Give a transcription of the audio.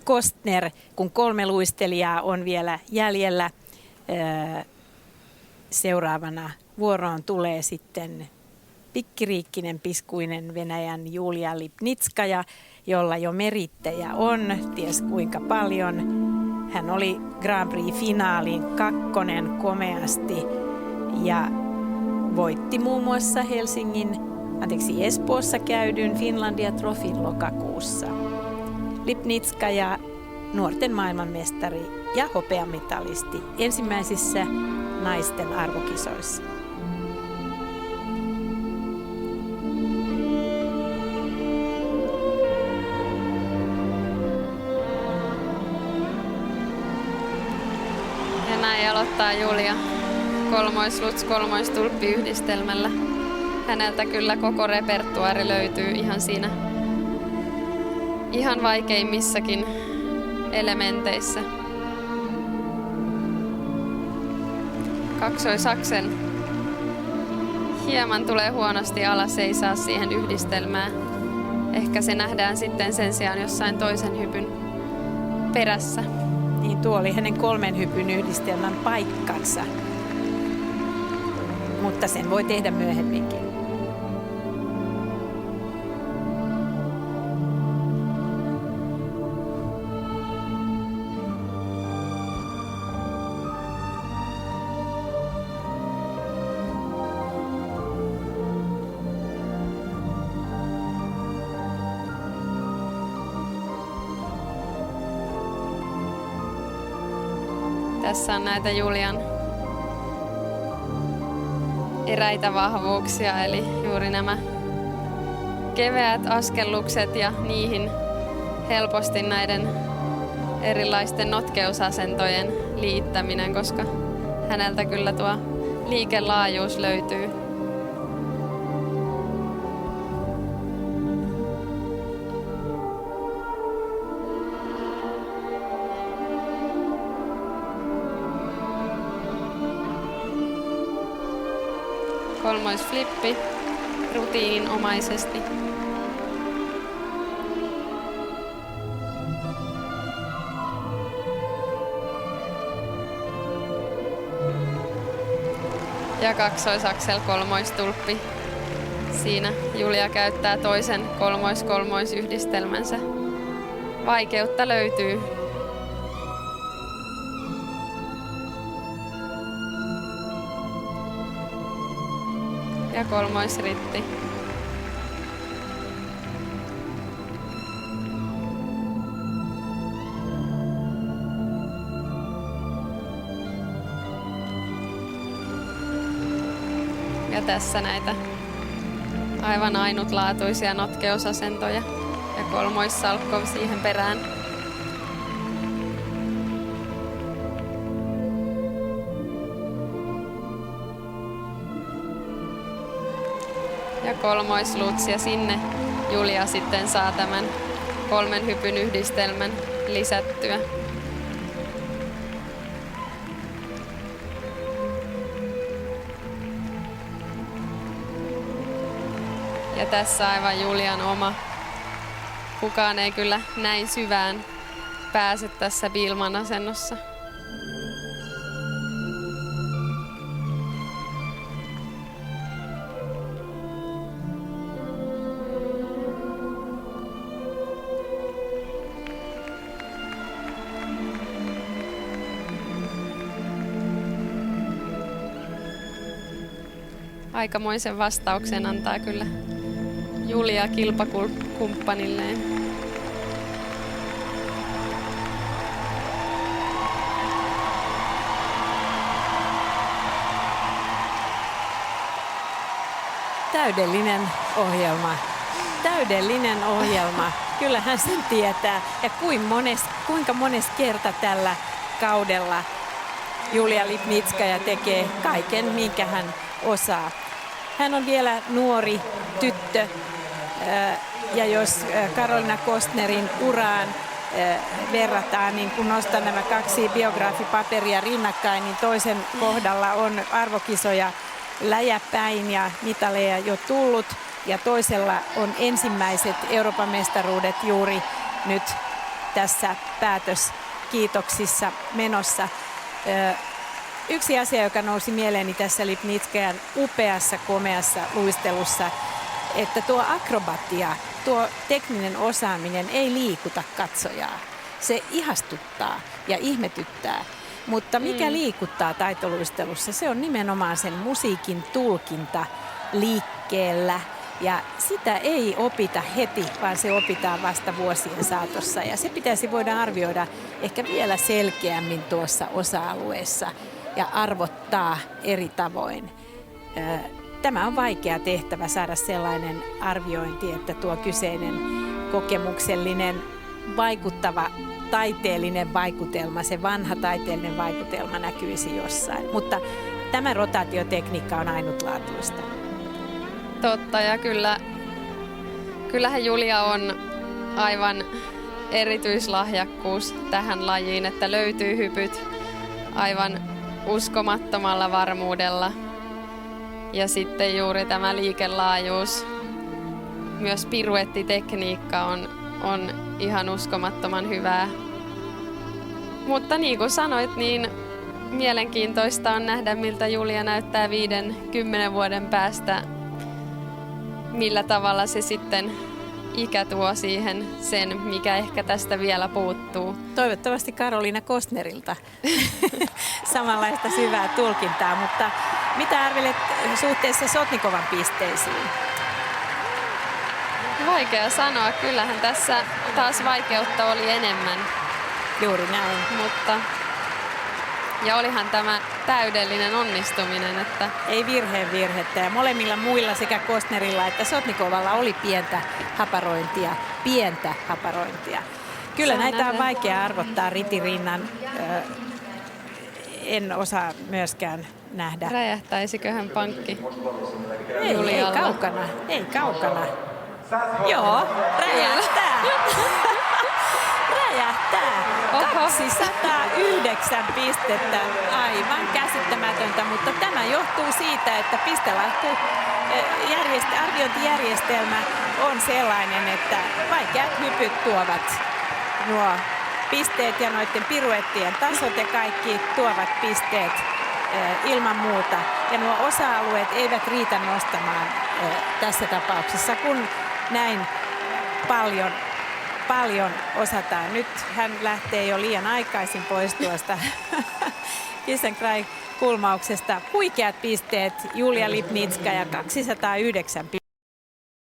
Kostner, kun 3 luistelijaa on vielä jäljellä. Seuraavana vuoroon tulee sitten pikkiriikkinen, piskuinen Venäjän Julia Lipnitskaja, jolla jo merittejä on, ties kuinka paljon. Hän oli Grand Prix-finaalin 2 komeasti ja voitti muun muassa Espoossa käydyn Finlandia Trofin lokakuussa. Lipnitskaja, nuorten maailmanmestari ja hopeamitalisti ensimmäisissä naisten arvokisoissa. Ja näin aloittaa Julia kolmoisluts kolmoistulppiyhdistelmällä. Häneltä kyllä koko repertuaari löytyy ihan siinä ihan vaikeimmissakin elementeissä. Kaksoisaksen hieman tulee huonosti alas, ei saa siihen yhdistelmään. Ehkä se nähdään sitten sen sijaan jossain toisen hypyn perässä. Niin, tuo oli hänen 3 hypyn yhdistelmän paikkansa, mutta sen voi tehdä myöhemminkin. Tässä on näitä Julian eräitä vahvuuksia, eli juuri nämä keveät askellukset ja niihin helposti näiden erilaisten notkeusasentojen liittäminen, koska häneltä kyllä tuo liikelaajuus löytyy. Kolmoisflippi rutiininomaisesti. Ja kaksoisaksel kolmoistulppi. Siinä Julia käyttää toisen kolmois-kolmoisyhdistelmänsä. Vaikeutta löytyy. Ja kolmoisritti. Ja tässä näitä aivan ainutlaatuisia notkeusasentoja ja kolmoissalkkov siihen perään. Ja kolmoisluts ja sinne Julia sitten saa tämän 3 hypyn yhdistelmän lisättyä. Ja tässä aivan Julian oma. Kukaan ei kyllä näin syvään pääse tässä Biellmann asennossa. Aikamoisen vastauksen antaa kyllä Julia kilpakumppanilleen. Täydellinen ohjelma. Täydellinen ohjelma. Kyllähän sen tietää. Ja kuinka mones kerta tällä kaudella Julia Lipnitskaja tekee kaiken, minkä hän osaa. Hän on vielä nuori tyttö ja jos Karolina Kostnerin uraan verrataan, niin kun nostan nämä 2 biograafipaperia rinnakkain, niin toisen kohdalla on arvokisoja läjäpäin ja mitaleja jo tullut ja toisella on ensimmäiset Euroopan mestaruudet juuri nyt tässä päätöskiitoksissa menossa. Yksi asia, joka nousi mieleeni tässä Lipnitskajan upeassa, komeassa luistelussa, että tuo akrobatia, tuo tekninen osaaminen ei liikuta katsojaa. Se ihastuttaa ja ihmetyttää. Mutta mikä liikuttaa taitoluistelussa, se on nimenomaan sen musiikin tulkinta liikkeellä. Ja sitä ei opita heti, vaan se opitaan vasta vuosien saatossa. Ja se pitäisi voida arvioida ehkä vielä selkeämmin tuossa osa-alueessa ja arvottaa eri tavoin. Tämä on vaikea tehtävä saada sellainen arviointi, että tuo kyseinen kokemuksellinen, vaikuttava taiteellinen vaikutelma, se vanha taiteellinen vaikutelma näkyisi jossain. Mutta tämä rotaatiotekniikka on ainutlaatuista. Totta, ja kyllähän Julia on aivan erityislahjakkuus tähän lajiin, että löytyy hypyt aivan uskomattomalla varmuudella. Ja sitten juuri tämä liikelaajuus, myös piruettitekniikka on ihan uskomattoman hyvää. Mutta niin kuin sanoit, niin mielenkiintoista on nähdä, miltä Julia näyttää 5-10 vuoden päästä. Millä tavalla se sitten ikä tuo siihen sen, mikä ehkä tästä vielä puuttuu. Toivottavasti Karoliina Kostnerilta samanlaista syvää tulkintaa, mutta mitä arvelet suhteessa Sotnikovan pisteisiin? Vaikea sanoa, kyllähän tässä taas vaikeutta oli enemmän. Juuri näin. Ja olihan tämä täydellinen onnistuminen. Että ei virhettä. Ja molemmilla muilla sekä Kostnerilla että Sotnikovalla oli pientä haparointia. Kyllä näitä on vaikea arvottaa ritirinnan. En osaa myöskään nähdä. Räjähtäisiköhän pankki Ei kaukana. Joo, räjähtää. Räjähtää. 209 pistettä. Aivan käsittämätöntä, mutta tämä johtuu siitä, että arviointijärjestelmä on sellainen, että vaikeat hypyt tuovat nuo pisteet ja noiden piruettien tasot ja kaikki tuovat pisteet ilman muuta. Ja nuo osa-alueet eivät riitä nostamaan tässä tapauksessa, kun näin paljon osataan. Nyt hän lähtee jo liian aikaisin pois tuosta Kissenkraj kulmauksesta. Huikeat pisteet, Julia Lipnitskaja 209